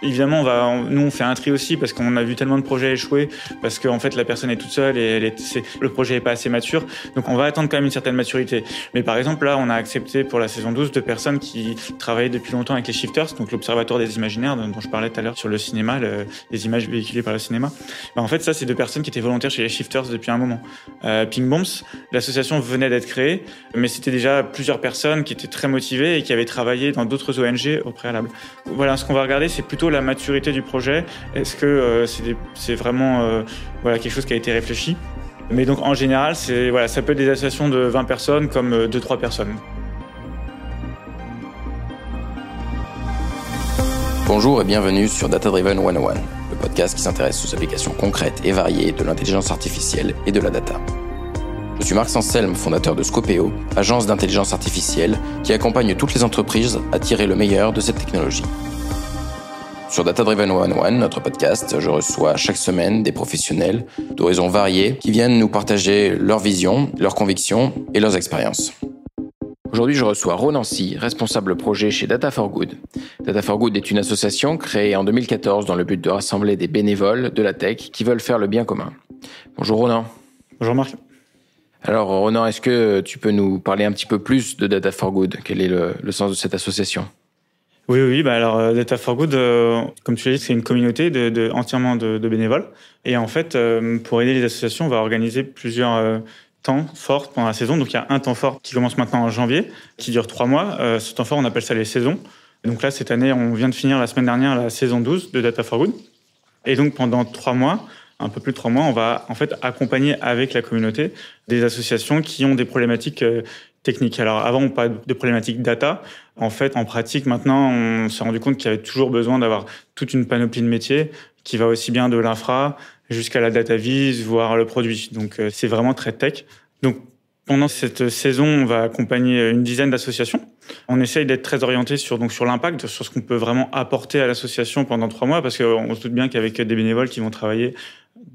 Évidemment, nous, on fait un tri aussi parce qu'on a vu tellement de projets échouer, parce qu'en fait, la personne est toute seule et le projet n'est pas assez mature. Donc, on va attendre quand même une certaine maturité. Mais par exemple, là, on a accepté pour la saison 12 2 personnes qui travaillaient depuis longtemps avec les Shifters, donc l'Observatoire des imaginaires dont je parlais tout à l'heure sur le cinéma, les images véhiculées par le cinéma. En fait, ça, c'est 2 personnes qui étaient volontaires chez les Shifters depuis un moment. Ping Bombs, l'association venait d'être créée, mais c'était déjà plusieurs personnes qui étaient très motivées et qui avaient travaillé dans d'autres ONG au préalable. Voilà, ce qu'on va regarder, c'est plutôt la maturité du projet. Est-ce que c'est vraiment quelque chose qui a été réfléchi? Mais donc, en général, ça peut être des associations de 20 personnes comme 2-3 personnes. Bonjour et bienvenue sur Data Driven 101, le podcast qui s'intéresse aux applications concrètes et variées de l'intelligence artificielle et de la data. Je suis Marc Sanselme, fondateur de Scopeo, agence d'intelligence artificielle qui accompagne toutes les entreprises à tirer le meilleur de cette technologie. Sur Data Driven 101, notre podcast, je reçois chaque semaine des professionnels d'horizons variés qui viennent nous partager leur vision, leurs convictions et leurs expériences. Aujourd'hui, je reçois Ro Nancy, responsable projet chez Data for Good. Data for Good est une association créée en 2014 dans le but de rassembler des bénévoles de la tech qui veulent faire le bien commun. Bonjour Ronan. Bonjour Marc. Alors Ronan, est-ce que tu peux nous parler un petit peu plus de Data for Good? Quel est le sens de cette association? Oui. Alors Data for Good, comme tu l'as dit, c'est une communauté entièrement de bénévoles. Et en fait, pour aider les associations, on va organiser plusieurs temps forts pendant la saison. Donc il y a un temps fort qui commence maintenant en janvier, qui dure 3 mois. Ce temps fort, on appelle ça les saisons. Donc là, cette année, on vient de finir la semaine dernière la saison 12 de Data for Good. Et donc pendant 3 mois, un peu plus de 3 mois, on va en fait accompagner avec la communauté des associations qui ont des problématiques techniques. Alors avant, on parlait de problématiques data. En fait, en pratique, maintenant, on s'est rendu compte qu'il y avait toujours besoin d'avoir toute une panoplie de métiers qui va aussi bien de l'infra jusqu'à la data vis, voire le produit. Donc, c'est vraiment très tech. Donc, pendant cette saison, on va accompagner une dizaine d'associations. On essaye d'être très orienté sur l'impact, sur ce qu'on peut vraiment apporter à l'association pendant 3 mois, parce qu'on se doute bien qu'avec des bénévoles qui vont travailler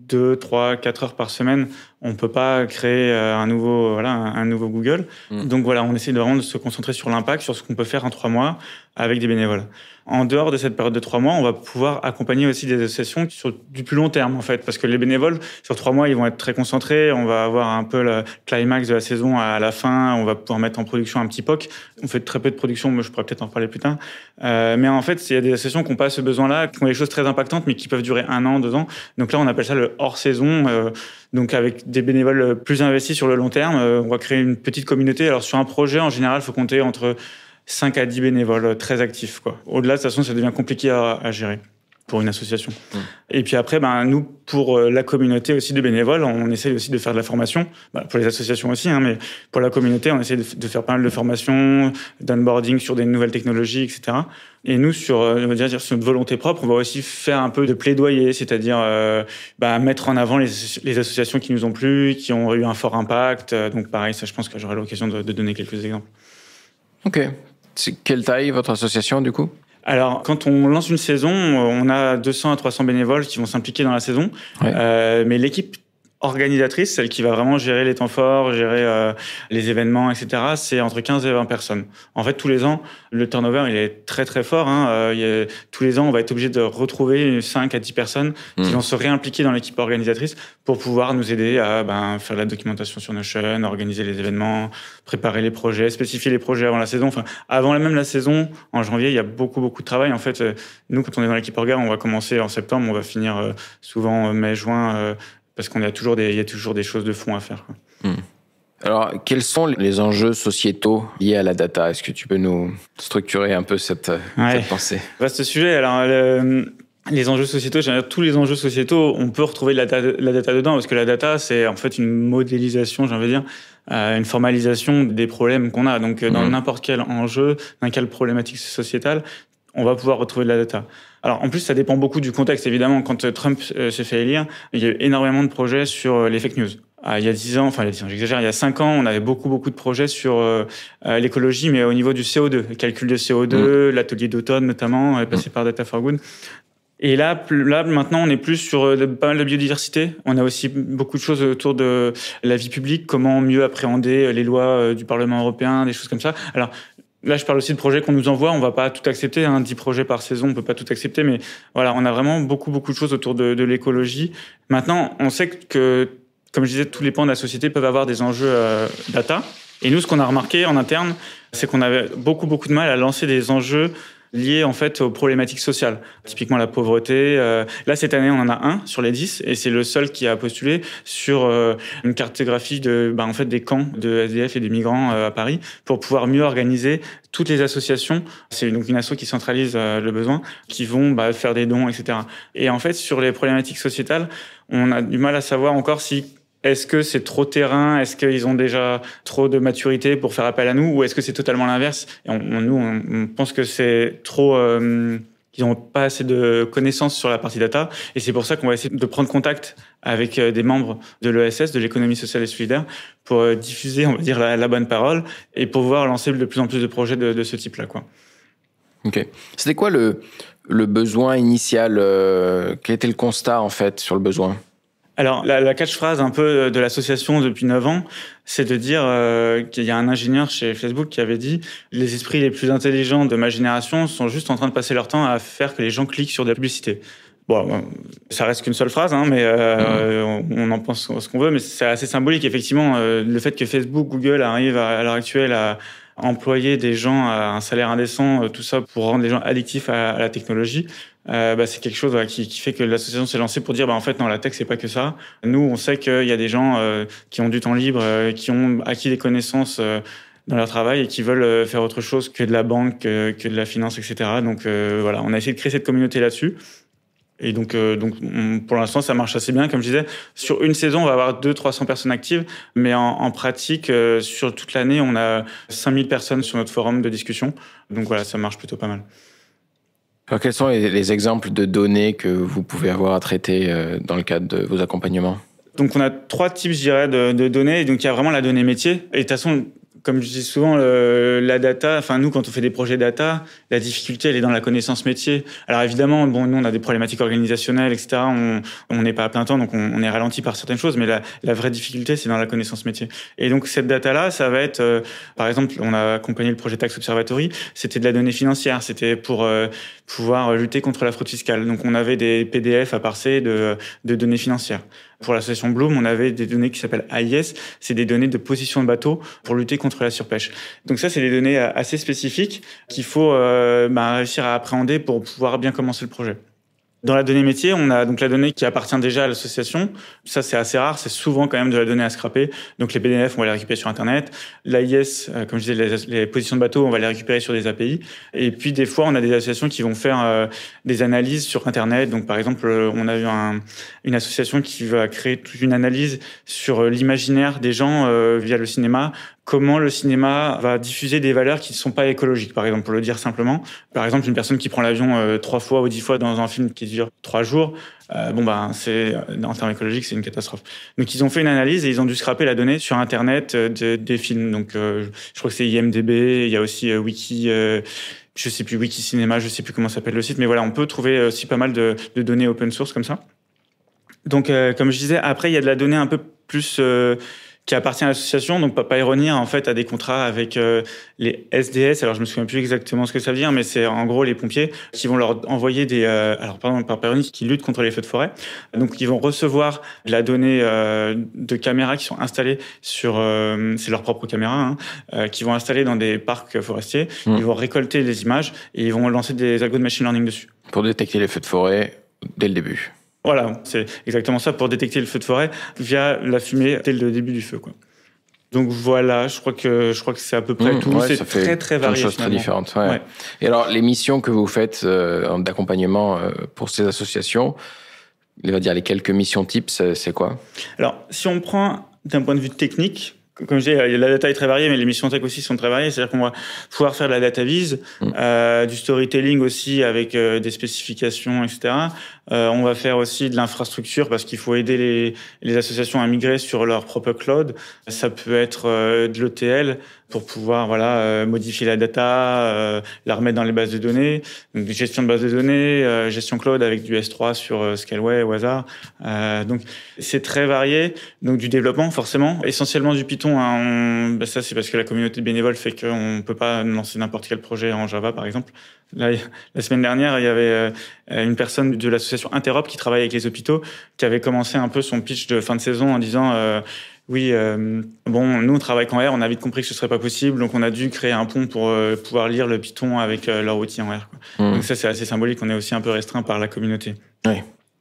2, 3, 4 heures par semaine, on peut pas créer un nouveau Google. Donc voilà, on essaie vraiment de se concentrer sur l'impact, sur ce qu'on peut faire en 3 mois avec des bénévoles. En dehors de cette période de 3 mois, on va pouvoir accompagner aussi des associations sur du plus long terme, en fait, parce que les bénévoles, sur 3 mois, ils vont être très concentrés. On va avoir un peu le climax de la saison à la fin. On va pouvoir mettre en production un petit POC. On fait très peu de production, mais je pourrais peut-être en parler plus tard. Mais en fait, il y a des associations qui n'ont pas ce besoin-là, qui ont des choses très impactantes, mais qui peuvent durer 1 an, 2 ans. Donc là, on appelle ça le hors-saison. Donc avec des bénévoles plus investis sur le long terme, on va créer une petite communauté. Alors sur un projet, en général, il faut compter entre 5 à 10 bénévoles très actifs, quoi. Au-delà, de toute façon, ça devient compliqué à gérer pour une association. Et puis après, nous, pour la communauté aussi de bénévoles, on essaie aussi de faire de la formation, pour les associations aussi, mais pour la communauté, on essaie de faire pas mal de formations, d'onboarding sur des nouvelles technologies, etc. Et nous, sur notre volonté propre, on va aussi faire un peu de plaidoyer, c'est-à-dire mettre en avant les associations qui nous ont plu, qui ont eu un fort impact. Donc pareil, ça, je pense que j'aurai l'occasion de donner quelques exemples. Ok. C'est quelle taille votre association, du coup? Alors, quand on lance une saison, on a 200 à 300 bénévoles qui vont s'impliquer dans la saison. Ouais. Mais l'équipe organisatrice, celle qui va vraiment gérer les temps forts, gérer les événements, etc., c'est entre 15 et 20 personnes. En fait, tous les ans, le turnover, il est très, très fort. Tous les ans, on va être obligé de retrouver 5 à 10 personnes qui vont se réimpliquer dans l'équipe organisatrice pour pouvoir nous aider à faire de la documentation sur Notion, organiser les événements, préparer les projets, spécifier les projets avant la saison. Enfin, avant même la saison, en janvier, il y a beaucoup, beaucoup de travail. En fait, nous, quand on est dans l'équipe orga, on va commencer en septembre, on va finir souvent mai, juin, parce qu'il y a toujours des choses de fond à faire, quoi. Alors, quels sont les enjeux sociétaux liés à la data? Est-ce que tu peux nous structurer un peu cette pensée? Vaste sujet. Alors, les enjeux sociétaux, tous les enjeux sociétaux, on peut retrouver la data dedans, parce que la data, c'est en fait une modélisation, une formalisation des problèmes qu'on a. Donc, dans n'importe quel enjeu, dans quelle problématique sociétale, on va pouvoir retrouver de la data. Alors, en plus, ça dépend beaucoup du contexte, évidemment. Quand Trump s'est fait élire, il y a eu énormément de projets sur les fake news. Il y a 10 ans, j'exagère, il y a 5 ans, on avait beaucoup de projets sur l'écologie, mais au niveau du CO2, le calcul de CO2, l'atelier d'automne notamment, passé par Data for Good. Et là, maintenant, on est plus sur pas mal de biodiversité. On a aussi beaucoup de choses autour de la vie publique, comment mieux appréhender les lois du Parlement européen, des choses comme ça. Alors, Là, je parle aussi de projets qu'on nous envoie. On va pas tout accepter, 10 projets par saison, on peut pas tout accepter. Mais voilà, on a vraiment beaucoup de choses autour de l'écologie. Maintenant, on sait que, comme je disais, tous les pans de la société peuvent avoir des enjeux data. Et nous, ce qu'on a remarqué en interne, c'est qu'on avait beaucoup de mal à lancer des enjeux liés en fait aux problématiques sociales. Typiquement la pauvreté. Là, cette année, on en a un sur les 10 et c'est le seul qui a postulé sur une cartographie en fait, des camps de SDF et des migrants à Paris pour pouvoir mieux organiser toutes les associations. C'est donc une asso qui centralise le besoin, qui vont faire des dons, etc. Et en fait, sur les problématiques sociétales, on a du mal à savoir encore si est-ce que c'est trop terrain? Est-ce qu'ils ont déjà trop de maturité pour faire appel à nous? Ou est-ce que c'est totalement l'inverse? Et on pense que c'est trop... qu'ils n'ont pas assez de connaissances sur la partie data. Et c'est pour ça qu'on va essayer de prendre contact avec des membres de l'ESS, de l'économie sociale et solidaire, pour diffuser, on va dire, la bonne parole et pour pouvoir lancer de plus en plus de projets de ce type-là, quoi. Ok. C'était quoi le besoin initial? Quel était le constat, en fait, sur le besoin? Alors, la catchphrase un peu de l'association depuis 9 ans, c'est de dire qu'il y a un ingénieur chez Facebook qui avait dit « Les esprits les plus intelligents de ma génération sont juste en train de passer leur temps à faire que les gens cliquent sur des publicités ». Bon, ça reste qu'une seule phrase, mais on en pense ce qu'on veut, mais c'est assez symbolique. Effectivement, le fait que Facebook, Google arrivent à l'heure actuelle à employer des gens à un salaire indécent, tout ça pour rendre les gens addictifs à la technologie, c'est quelque chose qui fait que l'association s'est lancée pour dire en fait non, la tech c'est pas que ça. Nous on sait qu'il y a des gens qui ont du temps libre, qui ont acquis des connaissances dans leur travail et qui veulent faire autre chose que de la banque, que de la finance, etc. Donc voilà, on a essayé de créer cette communauté là-dessus. Et donc pour l'instant, ça marche assez bien. Comme je disais, sur une saison, on va avoir 200-300 personnes actives, mais en pratique, sur toute l'année, on a 5000 personnes sur notre forum de discussion. Donc voilà, ça marche plutôt pas mal. Alors, quels sont les exemples de données que vous pouvez avoir à traiter dans le cadre de vos accompagnements? Donc on a 3 types, je dirais, de données. Donc il y a vraiment la donnée métier. Et de toute façon, comme je dis souvent, la data, enfin nous, quand on fait des projets data, la difficulté, elle est dans la connaissance métier. Alors évidemment, nous, on a des problématiques organisationnelles, etc. On n'est pas à plein temps, donc on est ralenti par certaines choses, mais la vraie difficulté, c'est dans la connaissance métier. Et donc cette data-là, ça va être, par exemple, on a accompagné le projet Tax Observatory, c'était de la donnée financière, c'était pour pouvoir lutter contre la fraude fiscale. Donc on avait des PDF à parser de données financières. Pour l'association Bloom, on avait des données qui s'appellent AIS, c'est des données de position de bateau pour lutter contre la surpêche. Donc ça, c'est des données assez spécifiques qu'il faut réussir à appréhender pour pouvoir bien commencer le projet. Dans la donnée métier, on a donc la donnée qui appartient déjà à l'association. Ça, c'est assez rare. C'est souvent quand même de la donnée à scraper. Donc, les PDF, on va les récupérer sur Internet. L'AIS, comme je disais, les positions de bateau, on va les récupérer sur des API. Et puis, des fois, on a des associations qui vont faire des analyses sur Internet. Donc, par exemple, on a eu une association qui va créer toute une analyse sur l'imaginaire des gens via le cinéma. Comment le cinéma va diffuser des valeurs qui ne sont pas écologiques, par exemple, pour le dire simplement. Par exemple, une personne qui prend l'avion 3 fois ou 10 fois dans un film qui dure 3 jours, c'est, en termes écologiques, c'est une catastrophe. Donc, ils ont fait une analyse et ils ont dû scraper la donnée sur Internet des films. Donc, je crois que c'est IMDb, il y a aussi Wiki... je sais plus, Wikicinéma, je sais plus comment s'appelle le site, mais voilà, on peut trouver aussi pas mal de données open source comme ça. Donc, comme je disais, après, il y a de la donnée un peu plus... qui appartient à l'association, donc Papyronier en fait a des contrats avec les SDS. Alors je me souviens plus exactement ce que ça veut dire, mais c'est en gros les pompiers qui vont leur envoyer Papyronier qui lutte contre les feux de forêt. Donc ils vont recevoir de la donnée de caméras qui sont installées sur, c'est leurs propres caméras, qui vont installer dans des parcs forestiers. Ils vont récolter les images et ils vont lancer des algos de machine learning dessus. Pour détecter les feux de forêt dès le début. Voilà, c'est exactement ça, pour détecter le feu de forêt via la fumée dès le début du feu, quoi. Donc voilà, je crois que c'est à peu près tout. Ouais, c'est très varié. Plein de choses très différentes. Ouais. Et alors, les missions que vous faites d'accompagnement pour ces associations, on va dire les quelques missions types, c'est quoi? Alors, si on prend d'un point de vue technique, comme je disais, la data est très variée, mais les missions tech aussi sont très variées. C'est-à-dire qu'on va pouvoir faire de la data vise, du storytelling aussi avec des spécifications, etc. On va faire aussi de l'infrastructure parce qu'il faut aider les associations à migrer sur leur propre cloud. Ça peut être de l'ETL, pour pouvoir modifier la data, la remettre dans les bases de données, donc gestion de bases de données, gestion cloud avec du S3 sur Scaleway au hasard. Donc c'est très varié. Donc du développement forcément, essentiellement du Python. Hein, ça c'est parce que la communauté de bénévoles fait qu'on peut pas lancer n'importe quel projet en Java par exemple. Là, la semaine dernière, il y avait une personne de l'association Interop qui travaille avec les hôpitaux qui avait commencé un peu son pitch de fin de saison en disant nous on travaille qu'en R, on a vite compris que ce serait pas possible, donc on a dû créer un pont pour pouvoir lire le Python avec leur outil en R. Donc ça c'est assez symbolique, on est aussi un peu restreint par la communauté. Oui.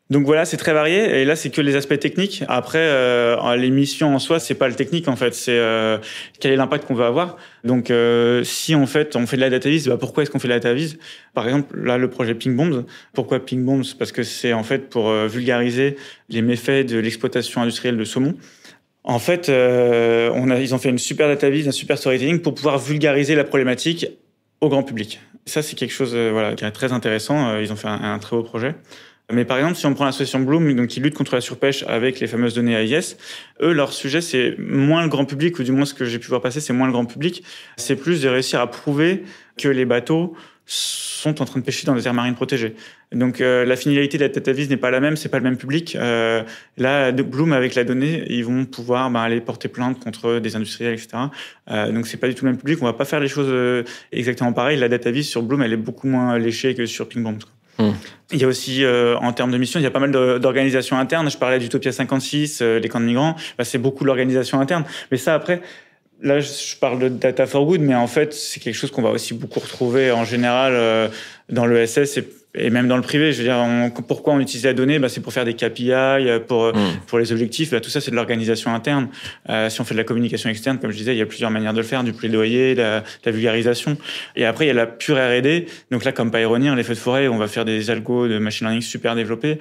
Donc voilà, c'est très varié. Et là, c'est que les aspects techniques. Après, les missions en soi, c'est pas le technique en fait. C'est quel est l'impact qu'on veut avoir. Donc, si en fait on fait de la data vis, pourquoi est-ce qu'on fait de la data vis ? Par exemple, là, le projet Ping Bombs. Pourquoi Ping Bombs ? Parce que c'est en fait pour vulgariser les méfaits de l'exploitation industrielle de saumon. En fait, ils ont fait une super data vis, un super storytelling pour pouvoir vulgariser la problématique au grand public. Ça, c'est quelque chose qui est très intéressant. Ils ont fait un très beau projet. Mais par exemple, si on prend l'association Bloom, donc qui lutte contre la surpêche avec les fameuses données AIS, eux, leur sujet, c'est moins le grand public, ou du moins ce que j'ai pu voir passer, c'est moins le grand public. C'est plus de réussir à prouver que les bateaux sont en train de pêcher dans des aires marines protégées. Donc la finalité de la data vis n'est pas la même, c'est pas le même public. Là, Bloom, avec la donnée, ils vont pouvoir aller porter plainte contre des industriels, etc. Donc c'est pas du tout le même public. On va pas faire les choses exactement pareil. La data vis sur Bloom, elle est beaucoup moins léchée que sur Ping Bombs. Il y a aussi, en termes de mission, il y a pas mal d'organisations internes. Je parlais d'Utopia 56, les camps de migrants. C'est beaucoup de l'organisation interne. Mais ça, après, là, je parle de Data for Good, mais en fait, c'est quelque chose qu'on va aussi beaucoup retrouver en général dans l'ESS et même dans le privé. Je veux dire, pourquoi on utilise la donnée ? C'est pour faire des KPI, pour les objectifs. Tout ça, c'est de l'organisation interne. Si on fait de la communication externe, comme je disais, il y a plusieurs manières de le faire, du plaidoyer, de la vulgarisation. Et après, il y a la pure R&D. Donc là, comme Pioneer, les feux de forêt, on va faire des algos de machine learning super développés.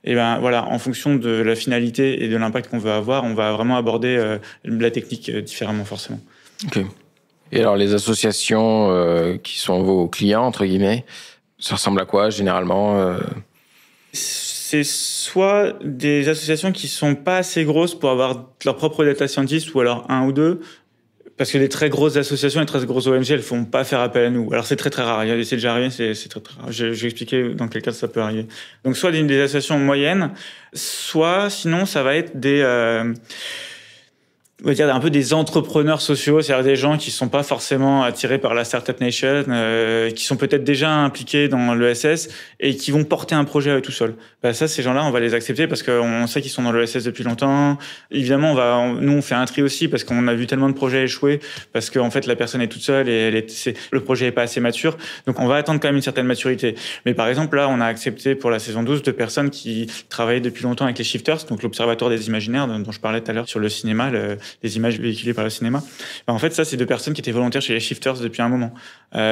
Et en fonction de la finalité et de l'impact qu'on veut avoir, on va vraiment aborder la technique différemment, forcément. Ok. Et alors, les associations qui sont vos clients, entre guillemets, ça ressemble à quoi, généralement C'est soit des associations qui sont pas assez grosses pour avoir leur propre data scientist, ou alors un ou deux, parce que les très grosses associations, les très grosses ONG, elles font pas faire appel à nous. Alors c'est très très rare. C'est déjà arrivé, c'est très très rare. Je vais expliquer dans quel cas ça peut arriver. Donc soit des associations moyennes, soit sinon ça va être on va dire un peu des entrepreneurs sociaux, c'est-à-dire des gens qui sont pas forcément attirés par la Startup Nation, qui sont peut-être déjà impliqués dans l'ESS et qui vont porter un projet tout seuls. Ça, ces gens-là, on va les accepter parce qu'on sait qu'ils sont dans l'ESS depuis longtemps. Évidemment, nous, on fait un tri aussi parce qu'on a vu tellement de projets échouer parce qu'en fait, la personne est toute seule et le projet est pas assez mature. Donc, on va attendre quand même une certaine maturité. Mais par exemple, là, on a accepté pour la saison 12 2 personnes qui travaillaient depuis longtemps avec les Shifters, donc l'Observatoire des imaginaires dont je parlais tout à l'heure sur le cinéma, les images véhiculées par le cinéma. En fait, ça, c'est 2 personnes qui étaient volontaires chez les Shifters depuis un moment.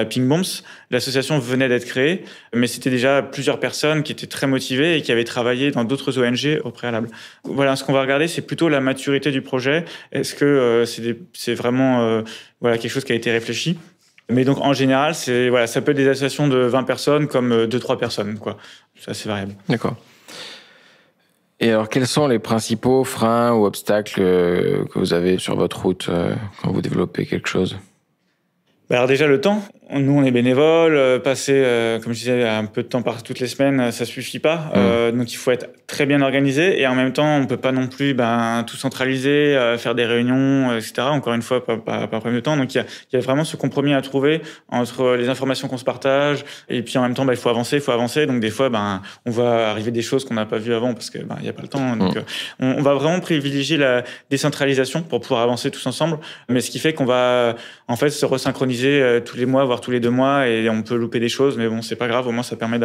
Ping Bombs, l'association venait d'être créée, mais c'était déjà plusieurs personnes qui étaient très motivées et qui avaient travaillé dans d'autres ONG au préalable. Voilà, ce qu'on va regarder, c'est plutôt la maturité du projet. Est-ce que c'est vraiment quelque chose qui a été réfléchi ? Mais donc, en général, ça peut être des associations de 20 personnes comme 2-3 personnes, quoi. C'est assez variable. D'accord. Et alors, quels sont les principaux freins ou obstacles que vous avez sur votre route quand vous développez quelque chose ? Alors déjà, le temps. Nous, on est bénévoles. Passer, comme je disais, un peu de temps par toutes les semaines, ça suffit pas. Donc, il faut être très bien organisé. Et en même temps, on peut pas non plus tout centraliser, faire des réunions, etc. Encore une fois, pas problème de temps. Donc, il y a vraiment ce compromis à trouver entre les informations qu'on se partage et puis en même temps, il faut avancer. Donc, des fois, on va arriver des choses qu'on n'a pas vues avant parce que il y a pas le temps. Donc, on va vraiment privilégier la décentralisation pour pouvoir avancer tous ensemble. Mais ce qui fait qu'on va en fait se resynchroniser tous les mois, voire tous les 2 mois, et on peut louper des choses, mais bon, c'est pas grave, au moins ça permet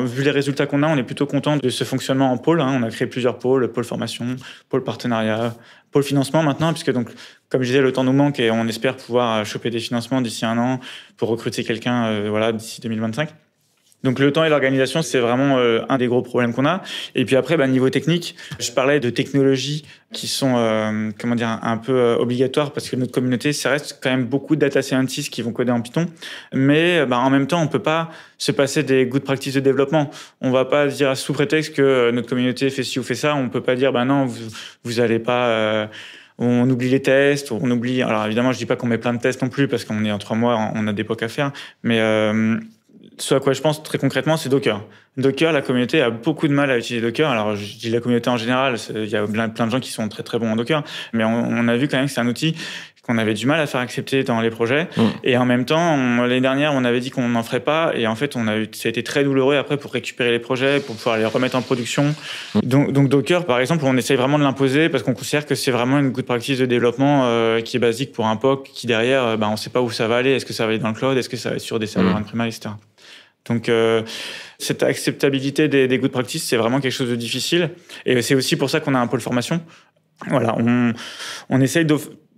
vu les résultats qu'on a, on est plutôt content de ce fonctionnement en pôle. On a créé plusieurs pôles, pôle formation, pôle partenariat, pôle financement maintenant, puisque donc, comme je disais, le temps nous manque et on espère pouvoir choper des financements d'ici 1 an pour recruter quelqu'un d'ici 2025. Donc le temps et l'organisation, c'est vraiment un des gros problèmes qu'on a. Et puis après, niveau technique, je parlais de technologies qui sont un peu obligatoires parce que notre communauté, ça reste quand même beaucoup de data scientists qui vont coder en Python. Mais en même temps, on peut pas se passer des good practices de développement. On va pas dire sous prétexte que notre communauté fait ci ou fait ça. On peut pas dire non, vous allez pas on oublie les tests, on oublie. Alors évidemment, je dis pas qu'on met plein de tests non plus parce qu'on est en 3 mois, on a des POC à faire, mais ce à quoi je pense très concrètement, c'est Docker. Docker, la communauté a beaucoup de mal à utiliser Docker. Alors, je dis la communauté en général, il y a plein de gens qui sont très très bons en Docker, mais on a vu quand même que c'est un outil qu'on avait du mal à faire accepter dans les projets. Et en même temps, l'année dernière, on avait dit qu'on n'en ferait pas, et en fait, ça a été très douloureux après pour récupérer les projets, pour pouvoir les remettre en production. Donc Docker, par exemple, on essaye vraiment de l'imposer parce qu'on considère que c'est vraiment une good practice de développement qui est basique pour un POC, qui derrière, on ne sait pas où ça va aller. Est-ce que ça va aller dans le cloud? Est-ce que ça va être sur des serveurs on-premise, etc. Donc, cette acceptabilité des good practices, c'est vraiment quelque chose de difficile. Et c'est aussi pour ça qu'on a un pôle formation. Voilà, on essaye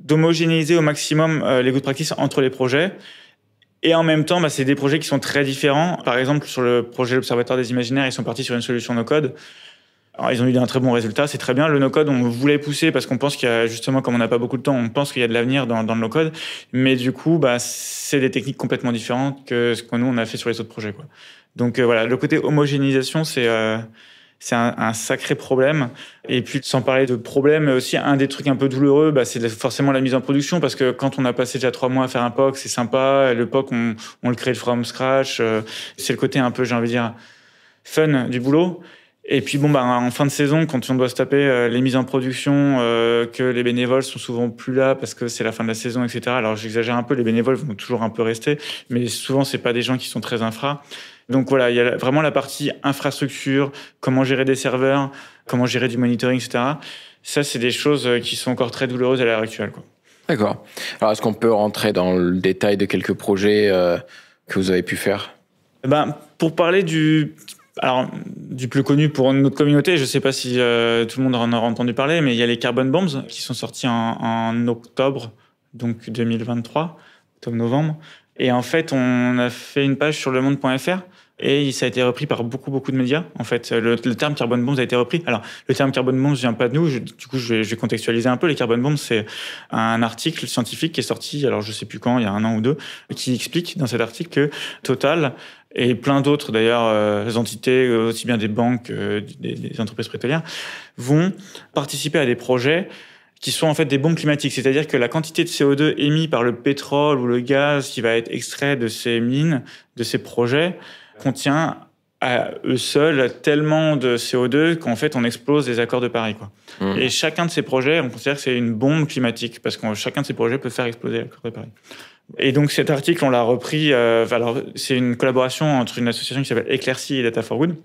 d'homogénéiser au maximum les good practices entre les projets. Et en même temps, c'est des projets qui sont très différents. Par exemple, sur le projet L'Observatoire des Imaginaires, ils sont partis sur une solution no-code. Alors, ils ont eu un très bon résultat, c'est très bien. Le no-code, on voulait pousser parce qu'on pense qu'il y a, justement, comme on n'a pas beaucoup de temps, on pense qu'il y a de l'avenir dans le no-code. Mais du coup, c'est des techniques complètement différentes que ce que nous, on a fait sur les autres projets, quoi. Donc, voilà, le côté homogénéisation, c'est un sacré problème. Et puis, sans parler de problème, aussi, un des trucs un peu douloureux, c'est forcément la mise en production, parce que quand on a passé déjà 3 mois à faire un POC, c'est sympa. Le POC, on le crée from scratch. C'est le côté un peu, j'ai envie de dire, fun du boulot. Et puis en fin de saison, quand on doit se taper les mises en production, que les bénévoles sont souvent plus là parce que c'est la fin de la saison, etc. Alors j'exagère un peu, les bénévoles vont toujours un peu rester, mais souvent c'est pas des gens qui sont très infra. Donc voilà, il y a vraiment la partie infrastructure, comment gérer des serveurs, comment gérer du monitoring, etc. Ça, c'est des choses qui sont encore très douloureuses à l'heure actuelle, quoi. D'accord. Alors est-ce qu'on peut rentrer dans le détail de quelques projets que vous avez pu faire? Pour parler du plus connu pour notre communauté, je ne sais pas si tout le monde en aura entendu parler, mais il y a les Carbon Bombs qui sont sortis en octobre, donc 2023, octobre-novembre. Et en fait, on a fait une page sur lemonde.fr et ça a été repris par beaucoup de médias. En fait, le terme Carbon Bombs a été repris. Alors, le terme Carbon Bombs vient pas de nous. Je vais contextualiser un peu. Les Carbon Bombs, c'est un article scientifique qui est sorti, alors je sais plus quand, il y a 1 an ou 2, qui explique dans cet article que Total et plein d'autres d'ailleurs entités, aussi bien des banques, des entreprises pétrolières, vont participer à des projets qui sont en fait des bombes climatiques. C'est-à-dire que la quantité de CO2 émise par le pétrole ou le gaz qui va être extrait de ces mines, de ces projets, contient à eux seuls tellement de CO2 qu'en fait on explose les accords de Paris, quoi. Et chacun de ces projets, on considère que c'est une bombe climatique parce que chacun de ces projets peut faire exploser l'accord de Paris. Et donc cet article, on l'a repris. Alors c'est une collaboration entre une association qui s'appelle Eclairci et Data for Good.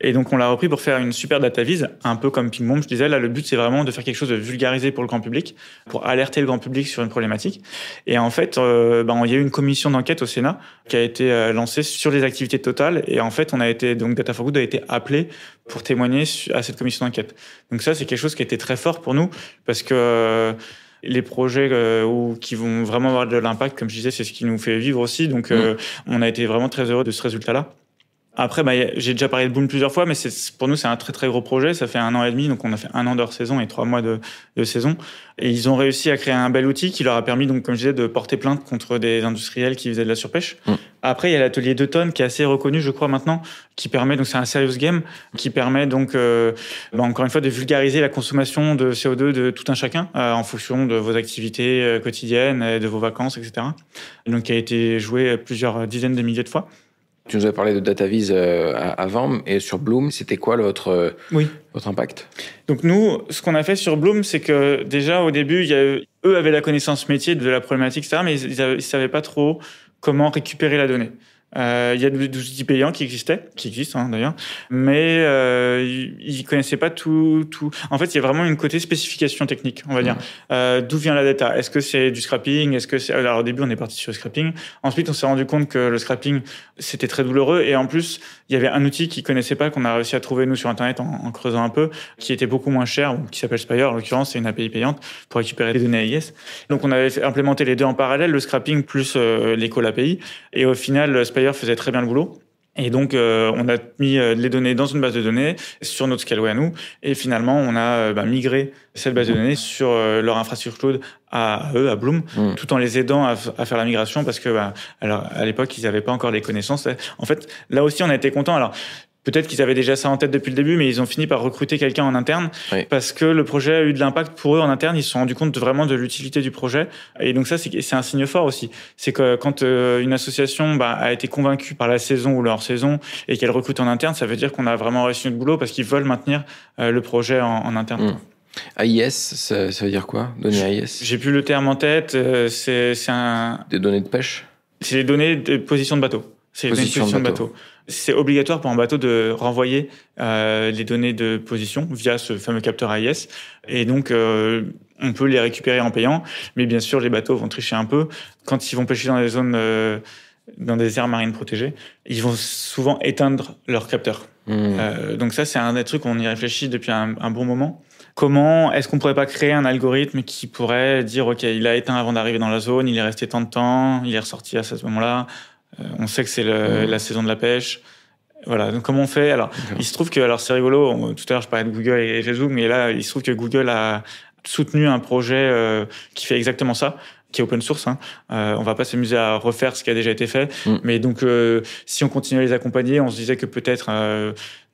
Et donc, on l'a repris pour faire une super data vise, un peu comme Ping Bomb. Je disais, là, le but, c'est vraiment de faire quelque chose de vulgarisé pour le grand public, pour alerter le grand public sur une problématique. Et en fait, il y a eu une commission d'enquête au Sénat qui a été lancée sur les activités de Total. Et en fait, donc Data for Good a été appelé pour témoigner à cette commission d'enquête. Donc ça, c'est quelque chose qui a été très fort pour nous parce que les projets qui vont vraiment avoir de l'impact, comme je disais, c'est ce qui nous fait vivre aussi. Donc, on a été vraiment très heureux de ce résultat-là. Après, j'ai déjà parlé de Bloom plusieurs fois, mais pour nous, c'est un très, très gros projet. Ça fait 1 an et demi, donc on a fait 1 an d'hors-saison et 3 mois de saison. Et ils ont réussi à créer un bel outil qui leur a permis, donc, comme je disais, de porter plainte contre des industriels qui faisaient de la surpêche. Après, il y a l'atelier 2 tonnes qui est assez reconnu, je crois, maintenant, qui permet, donc c'est un serious game, qui permet donc, encore une fois, de vulgariser la consommation de CO2 de tout un chacun, en fonction de vos activités quotidiennes, de vos vacances, etc. Donc, qui a été joué plusieurs dizaines de milliers de fois. Tu nous as parlé de DataVis avant, et sur Bloom, c'était quoi votre impact? Donc nous, ce qu'on a fait sur Bloom, c'est que déjà au début, eux avaient la connaissance métier de la problématique, etc., mais ils ne savaient pas trop comment récupérer la donnée. Il y a des outils payants qui existent d'ailleurs, mais ils connaissaient pas tout. En fait, il y a vraiment une côté spécification technique, on va dire. D'où vient la data? Est-ce que c'est du scrapping? Alors au début, on est parti sur le scrapping. Ensuite, on s'est rendu compte que le scrapping, c'était très douloureux. Et en plus, il y avait un outil qu'ils connaissaient pas, qu'on a réussi à trouver nous sur Internet en creusant un peu, qui était beaucoup moins cher, qui s'appelle Spire. En l'occurrence, c'est une API payante pour récupérer des données AIS. Donc, on avait implémenté les deux en parallèle, le scrapping plus les call API. Et au final, Spire faisait très bien le boulot. Et donc, on a mis les données dans une base de données sur notre Scaleway à nous. Et finalement, on a migré cette base de données sur leur infrastructure cloud à eux, à Bloom, tout en les aidant à faire la migration parce que, alors, à l'époque, ils n'avaient pas encore les connaissances. En fait, là aussi, on a été contents. Alors, Peut-être qu'ils avaient déjà ça en tête depuis le début, mais ils ont fini par recruter quelqu'un en interne parce que le projet a eu de l'impact pour eux en interne. Ils se sont rendus compte vraiment de l'utilité du projet. Et donc ça, c'est un signe fort aussi. C'est que quand une association a été convaincue par la saison ou leur saison et qu'elle recrute en interne, ça veut dire qu'on a vraiment réussi notre boulot parce qu'ils veulent maintenir le projet en interne. AIS, ça veut dire quoi? Données AIS? J'ai plus le terme en tête. C'est des données de pêche? C'est les données de position de bateau. C'est les positions de bateau. C'est obligatoire pour un bateau de renvoyer les données de position via ce fameux capteur AIS. Et donc, on peut les récupérer en payant. Mais bien sûr, les bateaux vont tricher un peu. Quand ils vont pêcher dans des zones, dans des aires marines protégées, ils vont souvent éteindre leur capteur. Donc ça, c'est un des trucs qu'on y réfléchit depuis un bon moment. Comment est-ce qu'on pourrait pas créer un algorithme qui pourrait dire, OK, il a éteint avant d'arriver dans la zone, il est resté tant de temps, il est ressorti à ce moment-là. On sait que c'est la saison de la pêche. Voilà. Donc, comment on fait? Alors, il se trouve que, alors, c'est rigolo. Tout à l'heure, je parlais de Google et Facebook, mais là, il se trouve que Google a soutenu un projet qui fait exactement ça, qui est open source. On va pas s'amuser à refaire ce qui a déjà été fait. Mais donc, si on continue à les accompagner, on se disait que peut-être,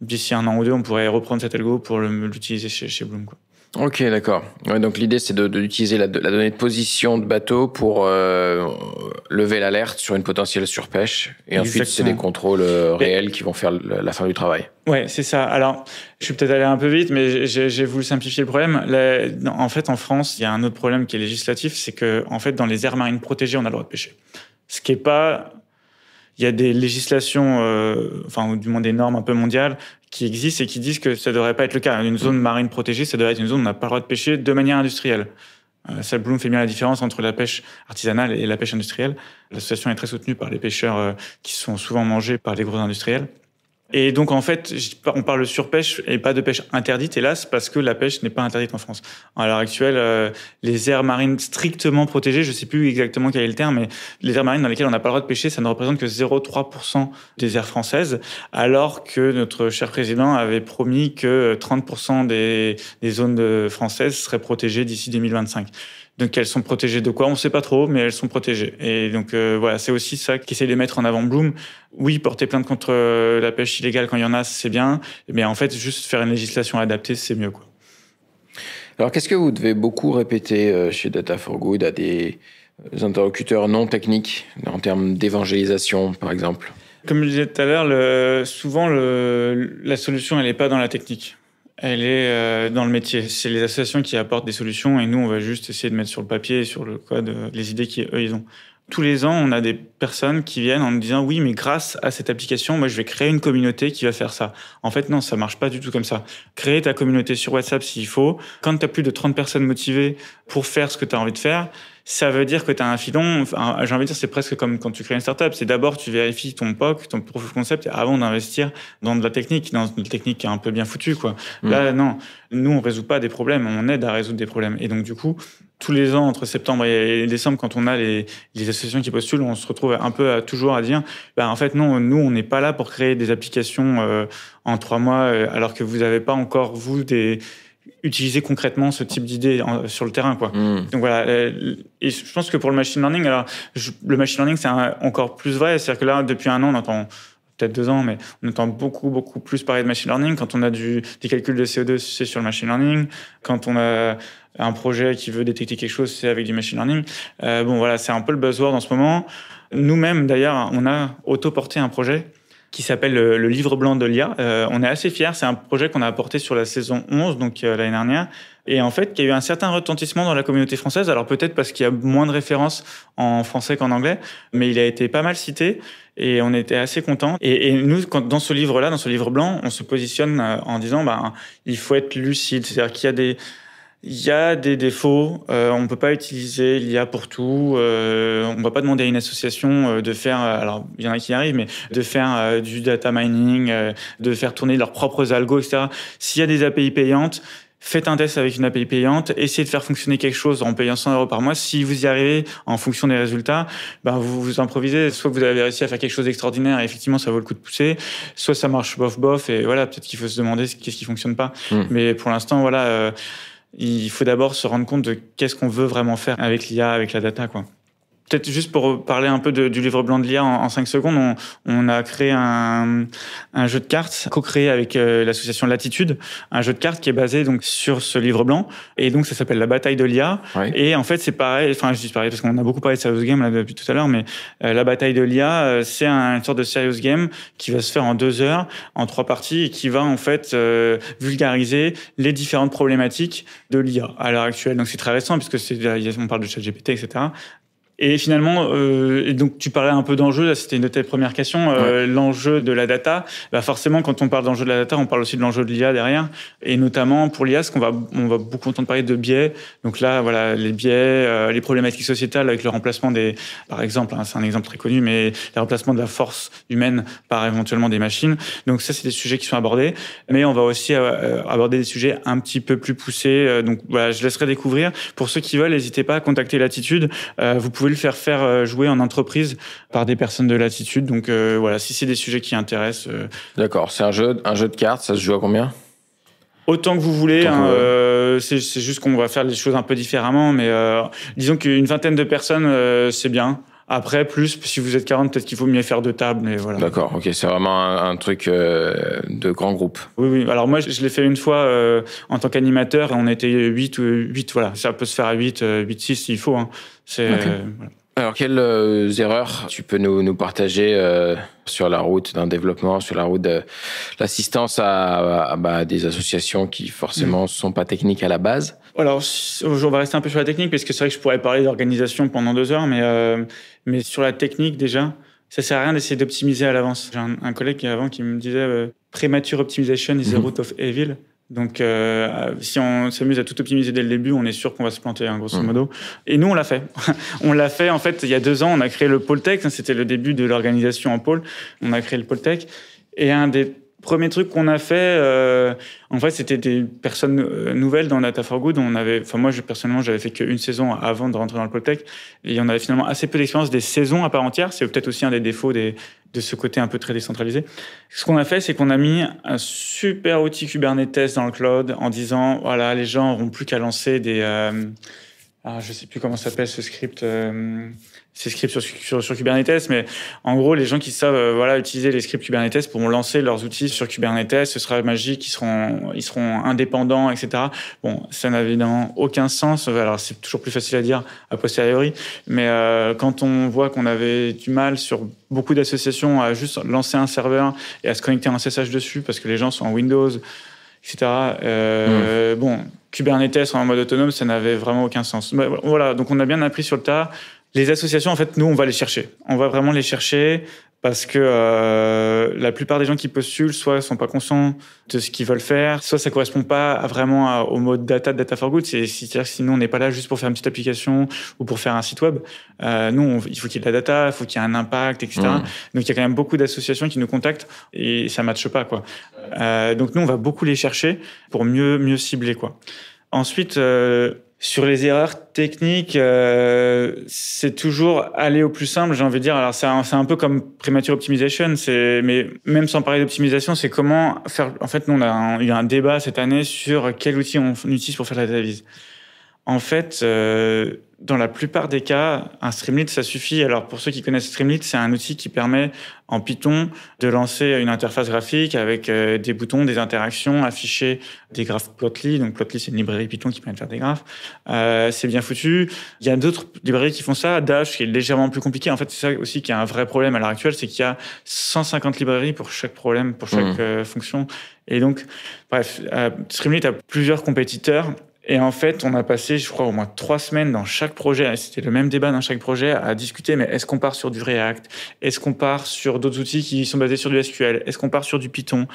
d'ici 1 an ou 2, on pourrait reprendre cet algo pour l'utiliser chez Bloom, quoi. Ok, d'accord. Ouais, donc l'idée, c'est d'utiliser la donnée de position de bateau pour lever l'alerte sur une potentielle surpêche. Et ensuite, c'est des contrôles réels qui vont faire la fin du travail. Ouais, c'est ça. Alors, je suis peut-être allé un peu vite, mais j'ai voulu simplifier le problème. En fait, en France, il y a un autre problème qui est législatif, c'est que, en fait, dans les aires marines protégées, on a le droit de pêcher. Ce qui est pas... Il y a des législations, ou du moins des normes un peu mondiales, qui existent et qui disent que ça ne devrait pas être le cas. Une zone marine protégée, ça devrait être une zone où on n'a pas le droit de pêcher de manière industrielle. Ça, Bloom fait bien la différence entre la pêche artisanale et la pêche industrielle. L'association est très soutenue par les pêcheurs qui sont souvent mangés par les gros industriels. Et donc, en fait, on parle de surpêche et pas de pêche interdite, hélas, parce que la pêche n'est pas interdite en France. À l'heure actuelle, les aires marines strictement protégées, je sais plus exactement quel est le terme, mais les aires marines dans lesquelles on n'a pas le droit de pêcher, ça ne représente que 0,3% des aires françaises, alors que notre cher président avait promis que 30% des zones françaises seraient protégées d'ici 2025. Donc elles sont protégées de quoi? On ne sait pas trop, mais elles sont protégées. Et donc voilà, c'est aussi ça qu'essaie de mettre en avant Bloom. Oui, porter plainte contre la pêche illégale quand il y en a, c'est bien, mais en fait, juste faire une législation adaptée, c'est mieux, quoi. Alors, qu'est-ce que vous devez beaucoup répéter chez Data for Good à des interlocuteurs non techniques en termes d'évangélisation, par exemple? Comme je disais tout à l'heure, souvent la solution, elle n'est pas dans la technique. Elle est dans le métier. C'est les associations qui apportent des solutions et nous, on va juste essayer de mettre sur le papier, sur le code, les idées qu'eux, ils ont. Tous les ans, on a des personnes qui viennent en nous disant « Oui, mais grâce à cette application, moi, je vais créer une communauté qui va faire ça. » En fait, non, ça marche pas du tout comme ça. Créer ta communauté sur WhatsApp s'il faut. Quand tu as plus de 30 personnes motivées pour faire ce que tu as envie de faire, ça veut dire que tu as un filon. Enfin, j'ai envie de dire, c'est presque comme quand tu crées une startup. C'est d'abord, tu vérifies ton POC, ton proof of concept, avant d'investir dans de la technique, dans une technique qui est un peu bien foutue, quoi. Là, non. Nous, on résout pas des problèmes, on aide à résoudre des problèmes. Et donc, du coup, tous les ans, entre septembre et décembre, quand on a les associations qui postulent, on se retrouve un peu toujours à dire, en fait, non, nous, on n'est pas là pour créer des applications en 3 mois, alors que vous n'avez pas encore, vous, utiliser concrètement ce type d'idée sur le terrain, quoi. Donc voilà. Et je pense que pour le machine learning, le machine learning, c'est encore plus vrai. C'est-à-dire que là, depuis 1 an, on entend, peut-être 2 ans, mais on entend beaucoup plus parler de machine learning. Quand on a des calculs de CO2, c'est sur le machine learning. Quand on a un projet qui veut détecter quelque chose, c'est avec du machine learning. Voilà, c'est un peu le buzzword en ce moment. Nous-mêmes, d'ailleurs, on a auto-porté un projet qui s'appelle le livre blanc de l'IA. On est assez fiers. C'est un projet qu'on a apporté sur la saison 11, donc l'année dernière. Et en fait, il y a eu un certain retentissement dans la communauté française. Alors peut-être parce qu'il y a moins de références en français qu'en anglais, mais il a été pas mal cité et on était assez contents. Et nous, dans ce livre-là, dans ce livre blanc, on se positionne en disant, il faut être lucide. C'est-à-dire qu'il y a des défauts, on ne peut pas utiliser l'IA pour tout, on ne va pas demander à une association de faire, alors il y en a qui y arrivent, mais de faire du data mining, de faire tourner leurs propres algos, etc. S'il y a des API payantes, faites un test avec une API payante, essayez de faire fonctionner quelque chose en payant 100 € par mois. Si vous y arrivez, en fonction des résultats, vous improvisez. Soit vous avez réussi à faire quelque chose d'extraordinaire et effectivement, ça vaut le coup de pousser. Soit ça marche bof, et voilà, peut-être qu'il faut se demander qu'est-ce qui fonctionne pas. Mais pour l'instant, il faut d'abord se rendre compte de qu'est-ce qu'on veut vraiment faire avec l'IA, avec la data, quoi. Peut-être juste pour parler un peu du livre blanc de l'IA en 5 secondes, on a créé un jeu de cartes co-créé avec l'association Latitude, un jeu de cartes qui est basé donc sur ce livre blanc, et donc ça s'appelle La bataille de l'IA. Ouais. Et en fait c'est pareil, enfin je dis pareil parce qu'on a beaucoup parlé de serious game là depuis tout à l'heure, mais La bataille de l'IA c'est une sorte de serious game qui va se faire en 2 heures, en 3 parties, et qui va en fait vulgariser les différentes problématiques de l'IA à l'heure actuelle. Donc c'est très récent puisque on parle de ChatGPT, etc. Et finalement, et donc tu parlais un peu d'enjeu, là c'était une de tes premières questions, l'enjeu de la data. Bah forcément, quand on parle d'enjeu de la data, on parle aussi de l'enjeu de l'IA derrière. Et notamment pour l'IA, on va beaucoup entendre parler de biais. Donc là, voilà, les biais, les problématiques sociétales avec le remplacement par exemple, c'est un exemple très connu, mais le remplacement de la force humaine par éventuellement des machines. Donc ça, c'est des sujets qui sont abordés. Mais on va aussi aborder des sujets un petit peu plus poussés. Donc voilà, je laisserai découvrir. Pour ceux qui veulent, n'hésitez pas à contacter Latitude. Vous pouvez le faire jouer en entreprise par des personnes de Latitude. Donc voilà, si c'est des sujets qui intéressent. D'accord, c'est un jeu de cartes, ça se joue à combien ? Autant que vous voulez. C'est juste qu'on va faire les choses un peu différemment, mais disons qu'une vingtaine de personnes, c'est bien. Après, plus, si vous êtes 40, peut-être qu'il faut mieux faire 2 tables, mais voilà. D'accord, ok, c'est vraiment un truc de grand groupe. Oui. Alors moi, je l'ai fait une fois en tant qu'animateur, et on était 8, voilà. Ça peut se faire à 8, 6 s'il faut. Hein. Okay. Voilà. Alors, quelles erreurs tu peux nous partager sur la route d'un développement, sur la route de l'assistance à des associations qui forcément ne sont pas techniques à la base ? Alors, on va rester un peu sur la technique, parce que c'est vrai que je pourrais parler d'organisation pendant 2 heures, mais sur la technique, déjà, ça sert à rien d'essayer d'optimiser à l'avance. J'ai un collègue avant qui me disait « Premature optimization is the root of evil ». Donc, si on s'amuse à tout optimiser dès le début, on est sûr qu'on va se planter, hein, grosso modo. Et nous, on l'a fait. On l'a fait, en fait, il y a 2 ans, on a créé le pôle tech. C'était le début de l'organisation en pôle. On a créé le pôle tech. Et un des premiers trucs qu'on a fait, en fait, c'était des personnes nouvelles dans Data for Good. Moi, personnellement, j'avais fait qu'une saison avant de rentrer dans le pôle tech. Et on avait finalement assez peu d'expérience des saisons à part entière. C'est peut-être aussi un des défauts de ce côté un peu très décentralisé. Ce qu'on a fait, c'est qu'on a mis un super outil Kubernetes dans le cloud en disant, voilà, les gens n'auront plus qu'à lancer des... je sais plus comment s'appelle ce script... ces scripts sur Kubernetes, mais en gros, les gens qui savent utiliser les scripts Kubernetes pourront lancer leurs outils sur Kubernetes, ce sera magique, ils seront indépendants, etc. Bon, ça n'a évidemment aucun sens. Alors, c'est toujours plus facile à dire a posteriori, mais quand on voit qu'on avait du mal sur beaucoup d'associations à juste lancer un serveur et à se connecter en SSH dessus parce que les gens sont en Windows, etc. Bon, Kubernetes en mode autonome, ça n'avait vraiment aucun sens. Mais voilà, donc on a bien appris sur le tas. Les associations, en fait, nous, on va les chercher. On va vraiment les chercher parce que la plupart des gens qui postulent, soit sont pas conscients de ce qu'ils veulent faire, soit ça correspond pas vraiment au mode data for good. C'est-à-dire que sinon, on n'est pas là juste pour faire une petite application ou pour faire un site web. Nous, il faut qu'il y ait de la data, il faut qu'il y ait un impact, etc. Donc, il y a quand même beaucoup d'associations qui nous contactent et ça matche pas, quoi. Donc, nous, on va beaucoup les chercher pour mieux cibler, quoi. Ensuite, sur les erreurs techniques, c'est toujours aller au plus simple, j'ai envie de dire. Alors, c'est un peu comme premature optimization, mais même sans parler d'optimisation, c'est comment faire. En fait, nous, on a eu un débat cette année sur quel outil on utilise pour faire la data vise. En fait, dans la plupart des cas, un Streamlit, ça suffit. Alors, pour ceux qui connaissent Streamlit, c'est un outil qui permet, en Python, de lancer une interface graphique avec des boutons, des interactions, afficher des graphes Plotly. Donc, Plotly, c'est une librairie Python qui permet de faire des graphes. C'est bien foutu. Il y a d'autres librairies qui font ça. Dash, qui est légèrement plus compliqué. En fait, c'est ça aussi qui est un vrai problème à l'heure actuelle, c'est qu'il y a 150 librairies pour chaque problème, pour chaque fonction. Et donc, bref, Streamlit a plusieurs compétiteurs. Et en fait, on a passé, je crois, au moins 3 semaines dans chaque projet, c'était le même débat dans chaque projet, à discuter, mais est-ce qu'on part sur du React? Est-ce qu'on part sur d'autres outils qui sont basés sur du SQL? Est-ce qu'on part sur du Python?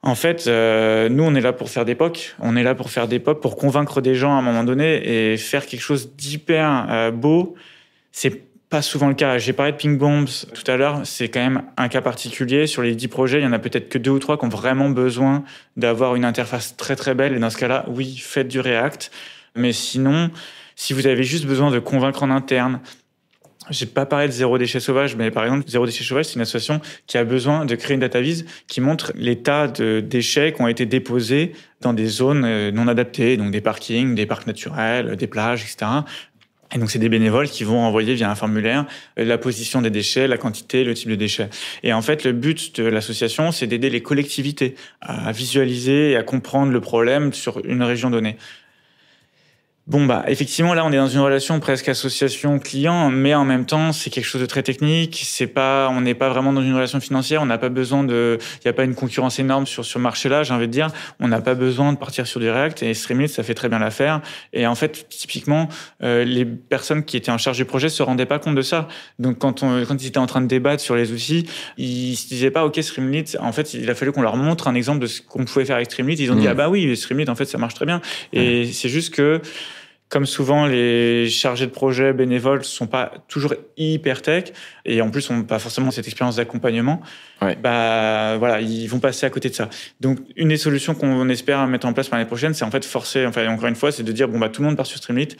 En fait, nous, on est là pour faire des POC. On est là pour faire des POC, pour convaincre des gens à un moment donné et faire quelque chose d'hyper beau. C'est pas souvent le cas. J'ai parlé de Ping Bombs tout à l'heure. C'est quand même un cas particulier. Sur les 10 projets, il y en a peut-être que 2 ou 3 qui ont vraiment besoin d'avoir une interface très très belle. Et dans ce cas-là, oui, faites du React. Mais sinon, si vous avez juste besoin de convaincre en interne, j'ai pas parlé de Zéro Déchet Sauvage, mais par exemple, Zéro Déchet Sauvage, c'est une association qui a besoin de créer une data vise qui montre l'état de déchets qui ont été déposés dans des zones non adaptées, donc des parkings, des parcs naturels, des plages, etc. Et donc, c'est des bénévoles qui vont envoyer via un formulaire la position des déchets, la quantité, le type de déchets. Et en fait, le but de l'association, c'est d'aider les collectivités à visualiser et à comprendre le problème sur une région donnée. Bon, effectivement, là, on est dans une relation presque association-client, mais en même temps, c'est quelque chose de très technique. On n'est pas vraiment dans une relation financière. On n'a pas besoin il n'y a pas une concurrence énorme sur ce marché-là, j'ai envie de dire. On n'a pas besoin de partir sur du React et Streamlit, ça fait très bien l'affaire. Et en fait, typiquement, les personnes qui étaient en charge du projet se rendaient pas compte de ça. Donc, quand ils étaient en train de débattre sur les outils, ils se disaient pas, OK, Streamlit, en fait, il a fallu qu'on leur montre un exemple de ce qu'on pouvait faire avec Streamlit. Ils ont dit, ah bah oui, Streamlit, en fait, ça marche très bien. Et c'est juste que, comme souvent, les chargés de projet bénévoles sont pas toujours hyper tech et en plus, n'ont pas forcément cette expérience d'accompagnement. Ouais. Voilà, ils vont passer à côté de ça. Donc, une des solutions qu'on espère mettre en place pour l'année prochaine, c'est en fait forcer, encore une fois, c'est de dire, tout le monde part sur Streamlit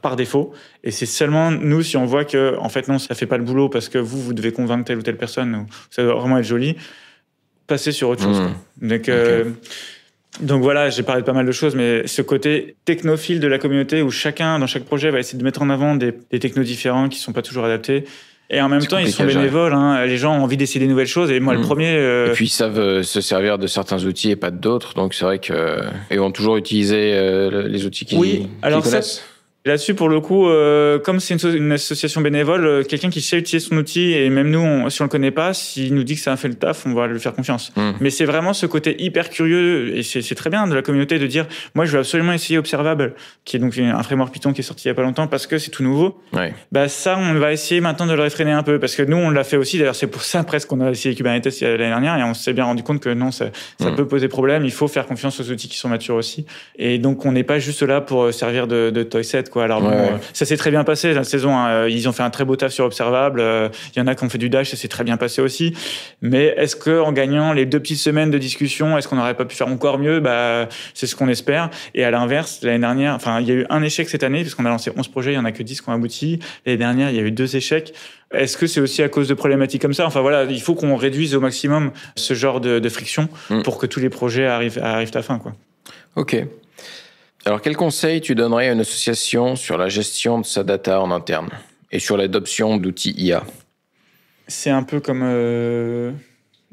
par défaut. Et c'est seulement nous, si on voit que, en fait, non, ça fait pas le boulot parce que vous devez convaincre telle ou telle personne, ou ça doit vraiment être joli, passer sur autre chose. Donc, Donc voilà, j'ai parlé de pas mal de choses, mais ce côté technophile de la communauté où chacun, dans chaque projet, va essayer de mettre en avant des technos différents qui sont pas toujours adaptés. Et en même temps, ils sont bénévoles. Les gens ont envie d'essayer des nouvelles choses. Et moi, le premier... Et puis, ils savent se servir de certains outils et pas d'autres. Donc, c'est vrai qu'ils vont toujours utiliser les outils qu'ils connaissent. Là-dessus, pour le coup, comme c'est une association bénévole, quelqu'un qui sait utiliser son outil, et même nous, si on le connaît pas, s'il nous dit que ça a fait le taf, on va lui faire confiance. Mais c'est vraiment ce côté hyper curieux, et c'est très bien de la communauté de dire, moi, je veux absolument essayer Observable, qui est donc un framework Python qui est sorti il y a pas longtemps, parce que c'est tout nouveau. Ouais. Ça, on va essayer maintenant de le réfréner un peu, parce que nous, on l'a fait aussi. D'ailleurs, c'est pour ça presque qu'on a essayé Kubernetes l'année dernière, et on s'est bien rendu compte que non, ça peut poser problème. Il faut faire confiance aux outils qui sont matures aussi. Et donc, on n'est pas juste là pour servir de toy set, quoi. Alors ça s'est très bien passé la saison. Ils ont fait un très beau taf sur Observable. Il y en a qui ont fait du Dash, ça s'est très bien passé aussi. Mais est-ce que en gagnant les 2 petites semaines de discussion, est-ce qu'on n'aurait pas pu faire encore mieux ? C'est ce qu'on espère. Et à l'inverse, l'année dernière, il y a eu un échec cette année parce qu'on a lancé 11 projets, il y en a que 10 qui ont abouti. L'année dernière, il y a eu 2 échecs. Est-ce que c'est aussi à cause de problématiques comme ça ? Il faut qu'on réduise au maximum ce genre de friction pour que tous les projets arrivent à fin, quoi. Ok. Alors, quel conseil tu donnerais à une association sur la gestion de sa data en interne et sur l'adoption d'outils IA ? C'est un peu comme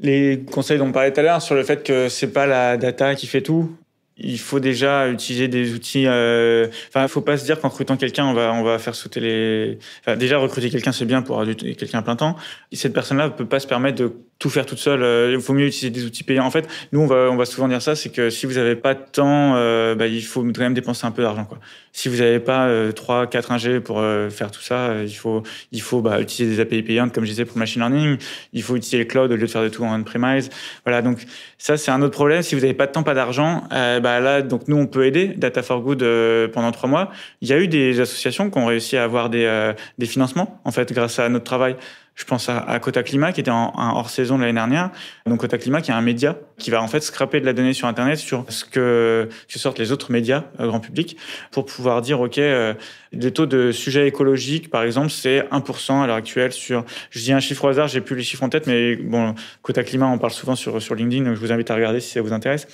les conseils dont on parlait tout à l'heure sur le fait que c'est pas la data qui fait tout. Il faut déjà utiliser des outils. Faut pas se dire qu'en recrutant quelqu'un, on va faire sauter les. Déjà recruter quelqu'un, c'est bien pour avoir quelqu'un à plein temps. Cette personne-là peut pas se permettre de tout faire toute seule. Il faut mieux utiliser des outils payants. En fait, nous, on va souvent dire ça, c'est que si vous avez pas de temps, il faut quand même dépenser un peu d'argent, quoi. Si vous n'avez pas 3-4 ingés pour faire tout ça, il faut utiliser des API payantes, comme je disais, pour le machine learning. Il faut utiliser le cloud au lieu de faire de tout en on-premise. Voilà, donc ça, c'est un autre problème. Si vous n'avez pas de temps, pas d'argent, là, donc nous, on peut aider Data for Good pendant 3 mois. Il y a eu des associations qui ont réussi à avoir des financements, en fait, grâce à notre travail. Je pense à Quota Climat, qui était en hors-saison l'année dernière. Donc, Quota Climat, qui est un média qui va en fait scraper de la donnée sur Internet sur ce que sortent les autres médias grand public pour pouvoir dire, OK, les taux de sujets écologiques, par exemple, c'est 1% à l'heure actuelle sur... Je dis un chiffre au hasard, j'ai plus les chiffres en tête, mais bon, Quota Climat, on parle souvent sur LinkedIn, donc je vous invite à regarder si ça vous intéresse.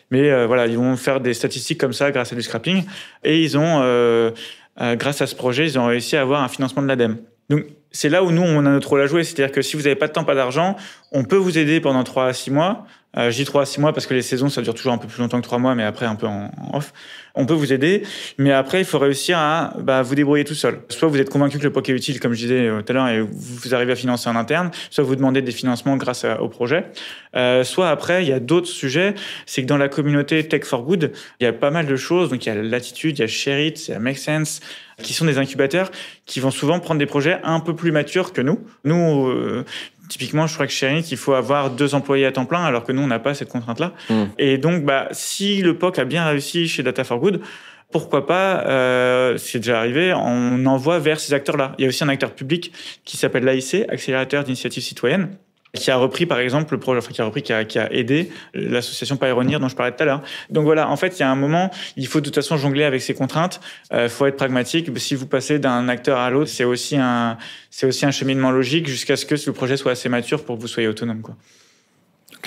Mais ils vont faire des statistiques comme ça grâce à du scrapping. Et ils ont, grâce à ce projet, ils ont réussi à avoir un financement de l'ADEME. Donc, c'est là où nous, on a notre rôle à jouer. C'est-à-dire que si vous n'avez pas de temps, pas d'argent, on peut vous aider pendant 3 à 6 mois. Je dis 3 à 6 mois parce que les saisons, ça dure toujours un peu plus longtemps que 3 mois, mais après, un peu en off. On peut vous aider, mais après, il faut réussir à vous débrouiller tout seul. Soit vous êtes convaincu que le POC est utile, comme je disais tout à l'heure, et vous arrivez à financer en interne, soit vous demandez des financements grâce au projet. Soit après, il y a d'autres sujets. C'est que dans la communauté Tech for Good, il y a pas mal de choses. Donc, il y a Latitude, il y a Shareit, il y a Make Sense, qui sont des incubateurs qui vont souvent prendre des projets un peu plus matures que nous. Nous, typiquement, je crois que chez Shareit, il faut avoir 2 employés à temps plein, alors que nous, on n'a pas cette contrainte-là. Et donc, si le POC a bien réussi chez Data for Good, pourquoi pas, c'est déjà arrivé, on envoie vers ces acteurs-là. Il y a aussi un acteur public qui s'appelle l'AIC, Accélérateur d'Initiatives Citoyennes, qui a repris, par exemple, le projet, qui a aidé l'association Pioneer dont je parlais tout à l'heure. Donc voilà, en fait, il y a un moment, il faut de toute façon jongler avec ces contraintes. Faut être pragmatique. Si vous passez d'un acteur à l'autre, c'est aussi un cheminement logique jusqu'à ce que le projet soit assez mature pour que vous soyez autonome, quoi.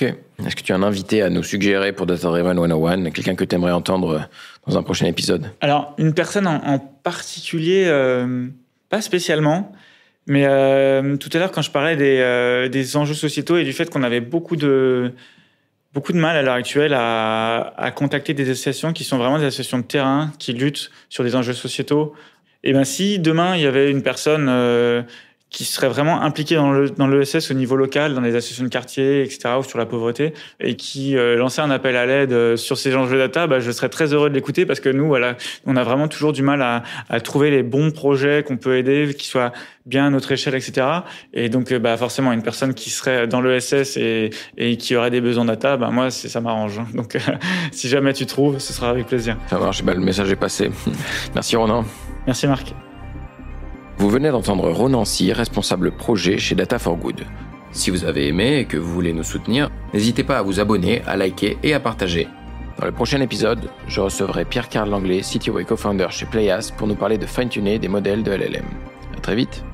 Ok. Est-ce que tu as un invité à nous suggérer pour Data Driven 101, quelqu'un que tu aimerais entendre dans un prochain épisode? Alors, une personne en particulier, pas spécialement, mais tout à l'heure, quand je parlais des enjeux sociétaux et du fait qu'on avait beaucoup de mal à l'heure actuelle à contacter des associations qui sont vraiment des associations de terrain, qui luttent sur des enjeux sociétaux, et ben si demain, il y avait une personne qui serait vraiment impliqué dans l'ESS au niveau local, dans les associations de quartier, etc., ou sur la pauvreté, et qui lançait un appel à l'aide sur ces enjeux data, je serais très heureux de l'écouter parce que nous, voilà, on a vraiment toujours du mal à trouver les bons projets qu'on peut aider, qui soient bien à notre échelle, etc. Et donc, forcément, une personne qui serait dans l'ESS et qui aurait des besoins data, moi, ça m'arrange. Donc, si jamais tu trouves, ce sera avec plaisir. Ça marche, le message est passé. Merci Ronan. Merci Marc. Vous venez d'entendre Ronan Cyr, responsable projet chez Data for Good. Si vous avez aimé et que vous voulez nous soutenir, n'hésitez pas à vous abonner, à liker et à partager. Dans le prochain épisode, je recevrai Pierre-Carl Langlais, CTO et co-founder chez Playas, pour nous parler de fine-tuner des modèles de LLM. À très vite.